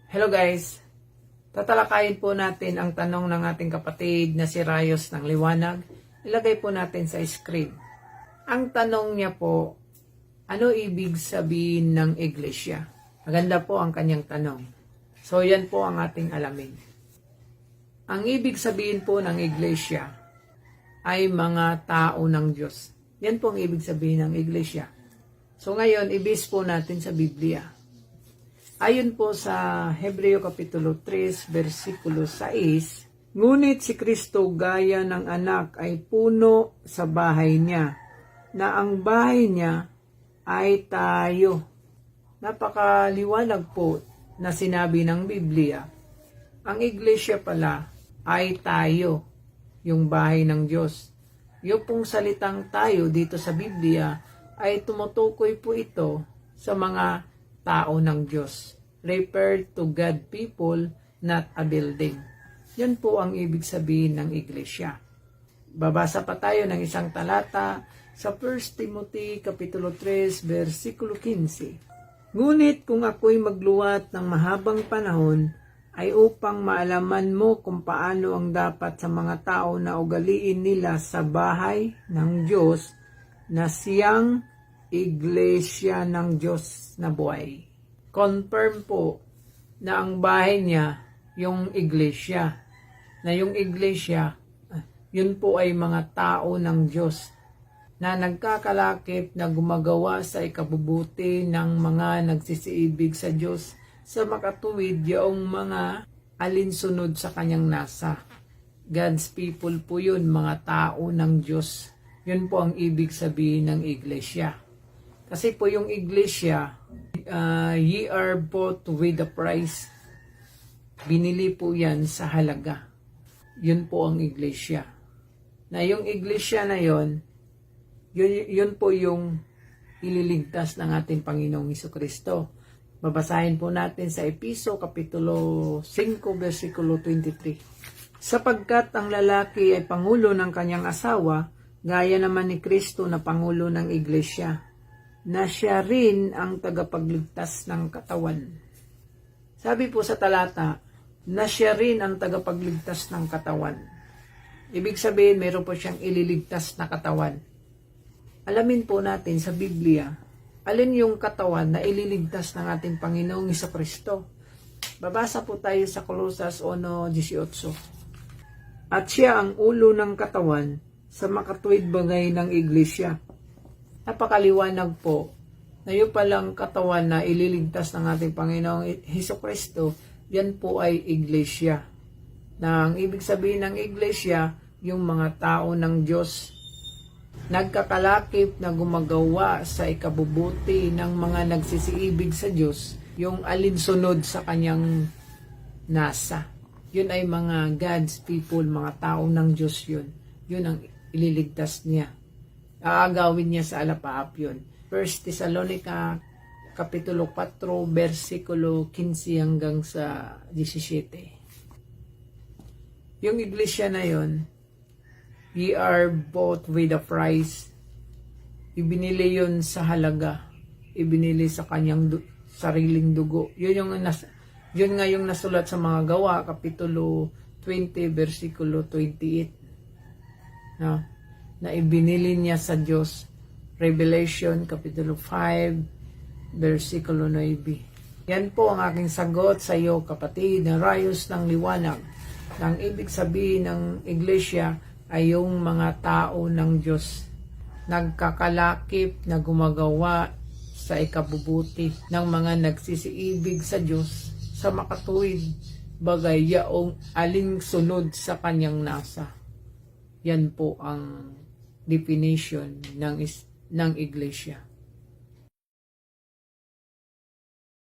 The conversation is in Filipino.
Hello guys! Tatalakayin po natin ang tanong ng ating kapatid na si Rayos ng Liwanag. Ilagay po natin sa screen. Ang tanong niya po, ano ibig sabihin ng iglesia? Maganda po ang kanyang tanong. So yan po ang ating alamin. Ang ibig sabihin po ng iglesia ay mga tao ng Diyos. Yan po ang ibig sabihin ng iglesia. So ngayon, ibis po natin sa Biblia. Ayon po sa Hebreo Kapitulo 3, versikulo 6, ngunit si Kristo gaya ng anak ay puno sa bahay niya, na ang bahay niya ay tayo. Napakaliwanag po na sinabi ng Biblia. Ang iglesia pala ay tayo, yung bahay ng Diyos. Yung pong salitang tayo dito sa Biblia ay tumutukoy po ito sa mga tao ng Diyos. Referred to God people, not a building. Yan po ang ibig sabihin ng iglesia. Babasa pa tayo ng isang talata sa 1 Timothy Kapitulo 3, versikulo 15. Ngunit kung ako'y magluwat ng mahabang panahon, ay upang maalaman mo kung paano ang dapat sa mga tao na ugaliin nila sa bahay ng Diyos na siyang iglesia ng Diyos na buhay. Confirm po na ang bahay niya yung iglesia. Na yung iglesia, yun po ay mga tao ng Diyos na nagkakalakip na gumagawa sa ikabubuti ng mga nagsisiibig sa Diyos sa makatuwid yung mga alinsunod sa kanyang nasa. God's people po yun, mga tao ng Diyos. Yun po ang ibig sabihin ng iglesia. Kasi po yung iglesia, ye are bought with a price. Binili po yan sa halaga. Yun po ang iglesia. Na yung iglesia na yun po yung ililigtas ng ating Panginoong Hesukristo. Babasahin po natin sa Episo Kapitulo 5, versikulo 23. Sapagkat ang lalaki ay pangulo ng kanyang asawa, gaya naman ni Kristo na pangulo ng iglesia, na siya rin ang tagapagligtas ng katawan. Sabi po sa talata, na siya rin ang tagapagligtas ng katawan. Ibig sabihin, mayroon po siyang ililigtas na katawan. Alamin po natin sa Biblia, alin yung katawan na ililigtas ng ating Panginoong Hesukristo. Babasa po tayo sa Colosas 1:18. At siya ang ulo ng katawan sa makatuwid bagay ng iglesia. Napakaliwanag po na yung palang katawan na ililigtas ng ating Panginoong Hesukristo, yan po ay iglesia. Na ang ibig sabihin ng iglesia, yung mga tao ng Diyos, nagkakalakip na gumagawa sa ikabubuti ng mga nagsisiibig sa Diyos, yung alinsunod sa kanyang nasa. Yun ay mga God's people, mga tao ng Diyos yun. Yun ang ililigtas niya. Aagawin niya sa alapaap yun. 1 Thessalonica Kapitulo 4, versikulo 15 hanggang sa 17. Yung iglesia na yun, ye are bought with a price. Ibinili yun sa halaga. Ibinili sa kanyang sariling dugo. Yun nga yung nasulat sa mga gawa, Kapitulo 20, versikulo 28. No? Na ibinili niya sa Diyos. Revelation, Kapitulo 5, versikulo 9. Yan po ang aking sagot sa iyo, kapatid, na Rayos ng Liwanag. Ang ibig sabihin ng iglesia ay yung mga tao ng Diyos. Nagkakalakip na gumagawa sa ikabubuti ng mga nagsisiibig sa Diyos sa makatuwid bagay yaong alinsunod sa kanyang nasa. Yan po ang definition ng iglesia.